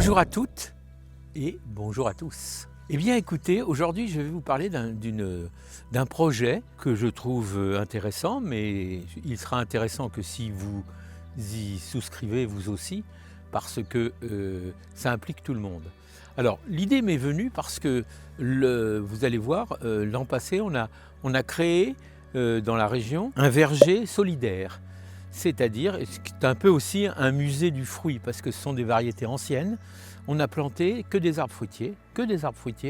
Bonjour à toutes et bonjour à tous. Eh bien écoutez, aujourd'hui je vais vous parler d'un projet que je trouve intéressant, mais il sera intéressant que si vous y souscrivez vous aussi, parce que ça implique tout le monde. Alors l'idée m'est venue parce que vous allez voir, l'an passé on a créé dans la région un verger solidaire. C'est-à-dire, c'est un peu aussi un musée du fruit, parce que ce sont des variétés anciennes. On n'a planté que des arbres fruitiers,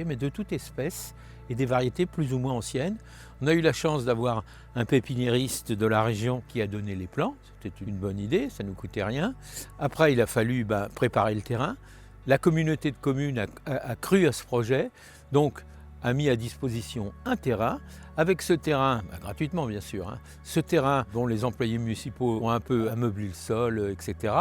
mais de toute espèce, et des variétés plus ou moins anciennes. On a eu la chance d'avoir un pépiniériste de la région qui a donné les plants, c'était une bonne idée, ça ne nous coûtait rien. Après, il a fallu préparer le terrain. La communauté de communes a cru à ce projet, donc a mis à disposition un terrain. Avec ce terrain, gratuitement bien sûr, ce terrain dont les employés municipaux ont un peu ameubli le sol, etc.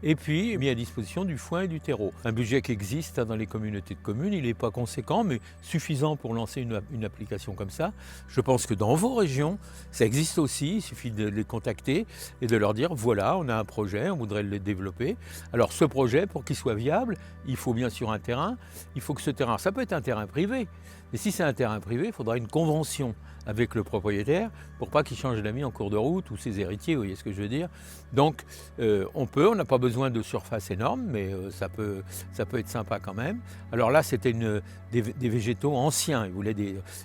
Et puis mis à disposition du foin et du terreau. Un budget qui existe dans les communautés de communes, il n'est pas conséquent, mais suffisant pour lancer une application comme ça. Je pense que dans vos régions, ça existe aussi, il suffit de les contacter et de leur dire voilà, on a un projet, on voudrait le développer. Alors ce projet, pour qu'il soit viable, il faut bien sûr un terrain, il faut que ce terrain, ça peut être un terrain privé, mais si c'est un terrain privé, il faudra une convention avec le propriétaire pour pas qu'il change d'avis en cours de route ou ses héritiers, vous voyez ce que je veux dire. Donc on n'a pas besoin de surface énorme, mais ça peut être sympa quand même. Alors là c'était des végétaux anciens, ils voulaient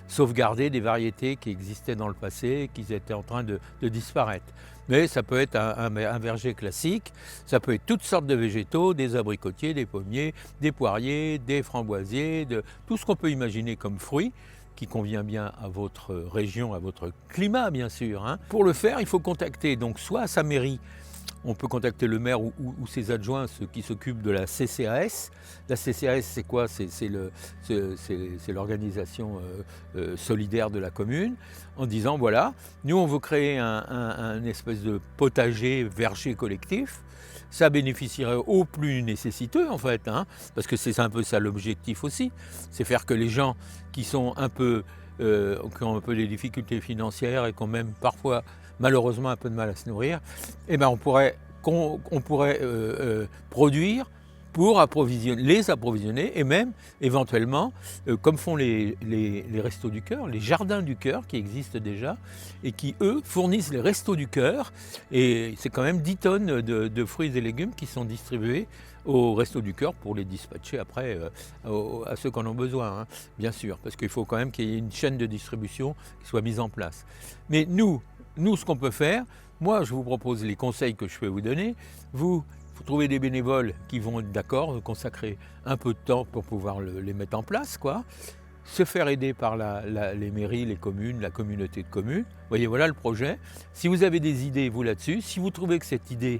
sauvegarder des variétés qui existaient dans le passé, qui étaient en train de disparaître. Mais ça peut être un verger classique, ça peut être toutes sortes de végétaux, des abricotiers, des pommiers, des poiriers, des framboisiers, tout ce qu'on peut imaginer comme fruits, qui convient bien à votre région, à votre climat bien sûr. Pour le faire, il faut contacter donc soit sa mairie, on peut contacter le maire ou ses adjoints, ceux qui s'occupent de la CCAS. La CCAS, c'est quoi? C'est l'organisation solidaire de la commune, en disant voilà, nous on veut créer un espèce de potager verger collectif. Ça bénéficierait aux plus nécessiteux en fait, parce que c'est un peu ça l'objectif aussi, c'est faire que les gens qui sont qui ont un peu des difficultés financières et qui ont même parfois malheureusement un peu de mal à se nourrir, eh ben on pourrait produire pour les approvisionner et même éventuellement, comme font les restos du cœur, les jardins du cœur qui existent déjà et qui eux fournissent les restos du cœur, et c'est quand même 10 tonnes de fruits et légumes qui sont distribués aux restos du cœur pour les dispatcher après à ceux qui en ont besoin, bien sûr, parce qu'il faut quand même qu'il y ait une chaîne de distribution qui soit mise en place. Mais nous ce qu'on peut faire, moi je vous propose les conseils que je peux vous donner, vous trouver des bénévoles qui vont être d'accord, consacrer un peu de temps pour pouvoir les mettre en place, se faire aider par les mairies, les communes, la communauté de communes. Vous voyez, voilà le projet. Si vous avez des idées, vous là-dessus, si vous trouvez que cette idée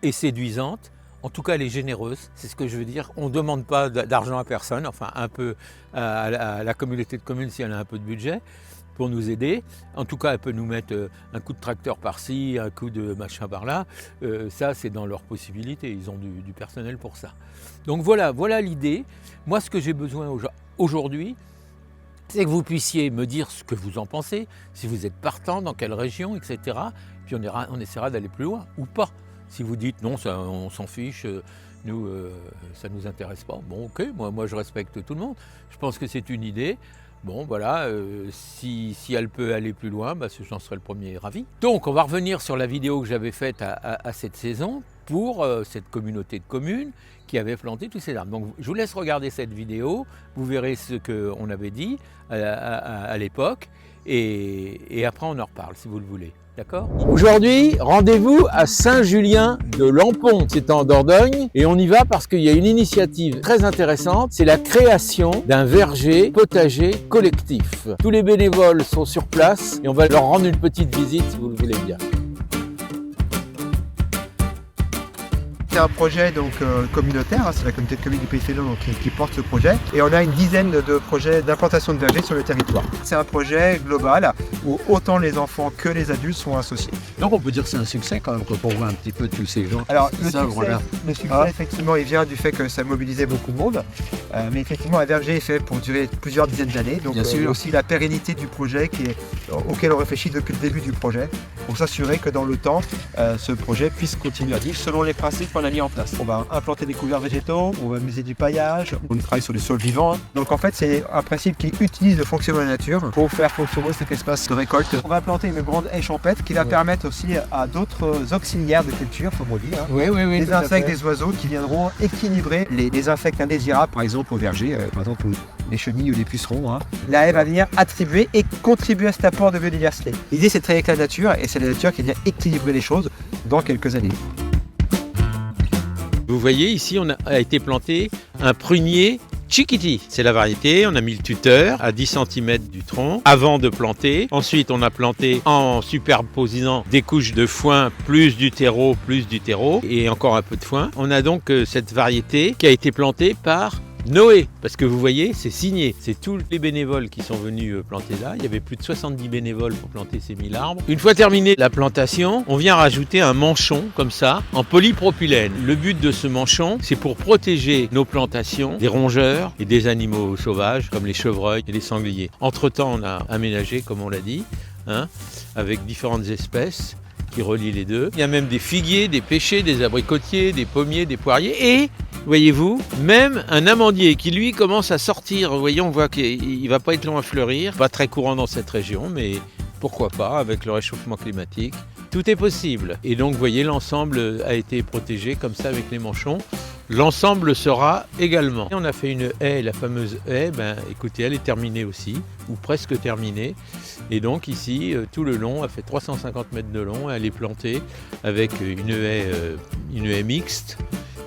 est séduisante, en tout cas elle est généreuse, c'est ce que je veux dire, on ne demande pas d'argent à personne, enfin un peu à la communauté de communes si elle a un peu de budget, pour nous aider. En tout cas, elle peut nous mettre un coup de tracteur par-ci, un coup de machin par-là. Ça, c'est dans leurs possibilités. Ils ont du personnel pour ça. Donc voilà l'idée. Moi, ce que j'ai besoin aujourd'hui, c'est que vous puissiez me dire ce que vous en pensez, si vous êtes partant, dans quelle région, etc. Puis on essaiera d'aller plus loin, ou pas. Si vous dites non, ça, on s'en fiche, nous, ça ne nous intéresse pas. Bon, ok, moi je respecte tout le monde. Je pense que c'est une idée. Bon, voilà, si elle peut aller plus loin, j'en serai le premier ravi. Donc, on va revenir sur la vidéo que j'avais faite à cette saison pour cette communauté de communes qui avait planté tous ces arbres. Donc, je vous laisse regarder cette vidéo, vous verrez ce qu'on avait dit à l'époque, et après on en reparle si vous le voulez. D'accord ? Aujourd'hui, rendez-vous à Saint-Julien de Lampont, c'est en Dordogne, et on y va parce qu'il y a une initiative très intéressante, c'est la création d'un verger potager collectif. Tous les bénévoles sont sur place et on va leur rendre une petite visite si vous le voulez bien. C'est un projet communautaire, c'est la communauté de communes du Pays Fédon qui porte ce projet, et on a une dizaine de projets d'implantation de vergers sur le territoire. C'est un projet global où autant les enfants que les adultes sont associés. Donc on peut dire que c'est un succès quand même, pour voir un petit peu tous ces gens. Alors le succès, effectivement, il vient du fait que ça mobilisait beaucoup de monde. Mais effectivement, un verger est fait pour durer plusieurs dizaines d'années. Donc Bien sûr. aussi la pérennité du projet auquel on réfléchit depuis le début du projet, pour s'assurer que dans le temps, ce projet puisse continuer à vivre selon les principes qu'on a mis en place. On va implanter des couverts végétaux, on va miser du paillage, on travaille sur des sols vivants. Donc en fait, c'est un principe qui utilise le fonctionnement de la nature pour faire fonctionner cet espace de récolte. On va implanter une grande haie champêtre qui va permettre aussi à d'autres auxiliaires de culture, comme on dit, hein, Oui, des insectes, des oiseaux qui viendront équilibrer les insectes indésirables, par exemple au verger, par exemple les chenilles ou les pucerons. Hein. La haie va venir attribuer et contribuer à cet apport de biodiversité. L'idée, c'est de travailler avec la nature et c'est la nature qui vient équilibrer les choses dans quelques années. Vous voyez, ici, a été planté un prunier Chiquiti. C'est la variété. On a mis le tuteur à 10 cm du tronc avant de planter. Ensuite, on a planté en superposant des couches de foin plus du terreau et encore un peu de foin. On a donc cette variété qui a été plantée par Noé, parce que vous voyez, c'est signé. C'est tous les bénévoles qui sont venus planter là. Il y avait plus de 70 bénévoles pour planter ces 1000 arbres. Une fois terminée la plantation, on vient rajouter un manchon, comme ça, en polypropylène. Le but de ce manchon, c'est pour protéger nos plantations des rongeurs et des animaux sauvages, comme les chevreuils et les sangliers. Entre-temps, on a aménagé, comme on l'a dit, hein, avec différentes espèces qui relient les deux. Il y a même des figuiers, des pêchers, des abricotiers, des pommiers, des poiriers et, voyez-vous, même un amandier qui lui commence à sortir. Vous voyez, on voit qu'il ne va pas être long à fleurir. Pas très courant dans cette région, mais pourquoi pas avec le réchauffement climatique. Tout est possible. Et donc, vous voyez, l'ensemble a été protégé comme ça avec les manchons. L'ensemble sera également. On a fait une haie, la fameuse haie, écoutez, elle est terminée aussi, ou presque terminée. Et donc ici, tout le long, elle fait 350 mètres de long, elle est plantée avec une haie mixte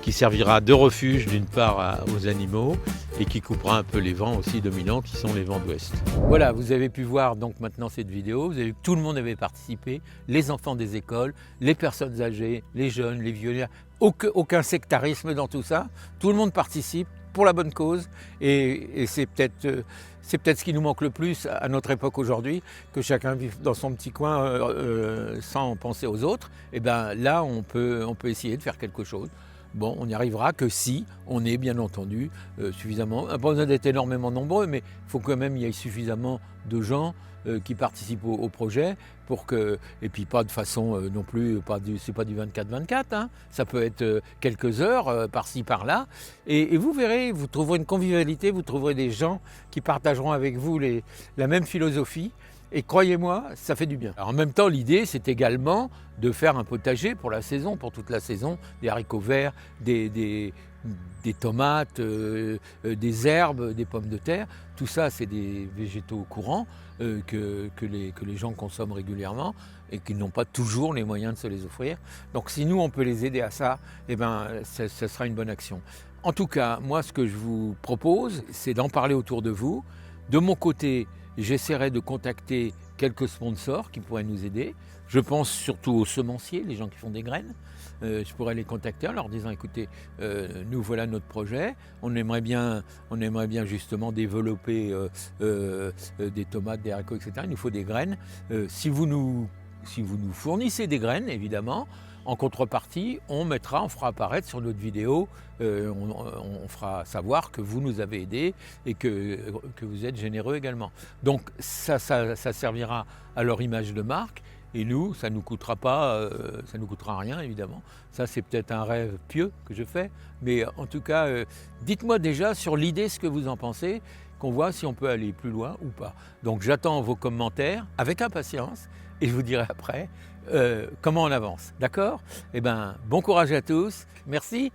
qui servira de refuge d'une part aux animaux et qui coupera un peu les vents aussi dominants qui sont les vents d'ouest. Voilà, vous avez pu voir donc maintenant cette vidéo, vous avez vu que tout le monde avait participé, les enfants des écoles, les personnes âgées, les jeunes, les vieux, aucun sectarisme dans tout ça, tout le monde participe pour la bonne cause et c'est peut-être ce qui nous manque le plus à notre époque aujourd'hui, que chacun vive dans son petit coin sans penser aux autres. Et bien là, on peut essayer de faire quelque chose. Bon, on n'y arrivera que si on est bien entendu suffisamment, pas besoin d'être énormément nombreux, mais il faut quand même qu'il y ait suffisamment de gens qui participent au projet pour que, et puis pas de façon non plus, c'est pas du 24-24, hein, ça peut être quelques heures par-ci par-là, et vous verrez, vous trouverez une convivialité, vous trouverez des gens qui partageront avec vous la même philosophie. Et croyez-moi, ça fait du bien. Alors en même temps, l'idée, c'est également de faire un potager pour la saison, pour toute la saison, des haricots verts, des tomates, des herbes, des pommes de terre. Tout ça, c'est des végétaux courants que les gens consomment régulièrement et qui n'ont pas toujours les moyens de se les offrir. Donc si nous, on peut les aider à ça, eh ben, ce sera une bonne action. En tout cas, moi, ce que je vous propose, c'est d'en parler autour de vous. De mon côté, j'essaierai de contacter quelques sponsors qui pourraient nous aider. Je pense surtout aux semenciers, les gens qui font des graines. Je pourrais les contacter en leur disant, écoutez, nous voilà notre projet. On aimerait bien justement développer des tomates, des haricots, etc. Il nous faut des graines. Si vous nous fournissez des graines, évidemment, en contrepartie, on fera apparaître sur notre vidéo, on fera savoir que vous nous avez aidés et que vous êtes généreux également. Donc ça servira à leur image de marque et nous, ça ne nous coûtera rien évidemment. Ça c'est peut-être un rêve pieux que je fais, mais en tout cas, dites-moi déjà sur l'idée ce que vous en pensez, qu'on voit si on peut aller plus loin ou pas. Donc j'attends vos commentaires avec impatience et je vous dirai après comment on avance. D'accord ? Eh bien, bon courage à tous. Merci.